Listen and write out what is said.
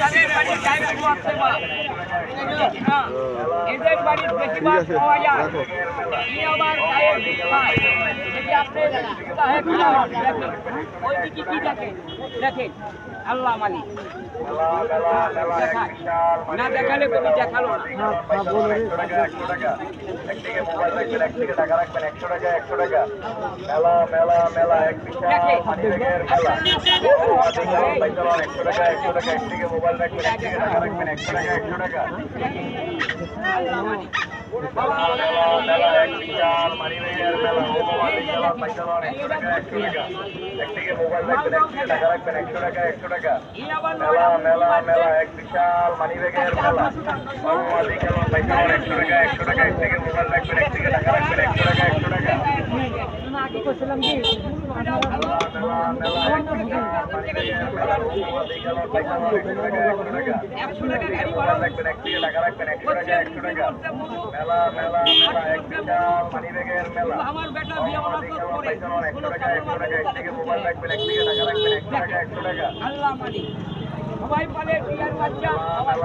তাদের বাড়ি যাইবে আছে মা এদের বাড়ি বেশিরভাগ পাওয়া যায় এই আবার গায়ের ভাই যদি আপনি সাহেব দেখেন ওই দিকে কি দেখেন দেখেন আল্লাহ মালিক না দেখালে কবি দেখালো একদিকে মোবাইল রাখবেন, একদিকে টাকা রাখবেন, 100 টাকা 100 টাকা। মেলা মেলা মেলা এক বিশাল মানিব্যাগের মেলা। 100 টাকা 100 টাকা, একদিকে মোবাইল রাখবেন, একদিকে টাকা রাখবেন, 100 টাকা 100 টাকা। মেলা এক বিশাল মানিব্যাগের মেলা। একদিকে মোবাইল রাখবেন, একদিকে টাকা রাখবেন, 100 টাকা 100 টাকা। মেলা মেলা মেলা এক বিশাল মানিব্যাগের মেলা। 100 টাকা 100 টাকা, একদিকে মোবাইল রাখবেন, একদিকে টাকা রাখবেন, 100 টাকা 100 টাকা। আগে করছিলাম কি আমার বেটা বিয়ে আল্লাহ মালিক সবাই বলে বিয়ার বাচ্চা সবাই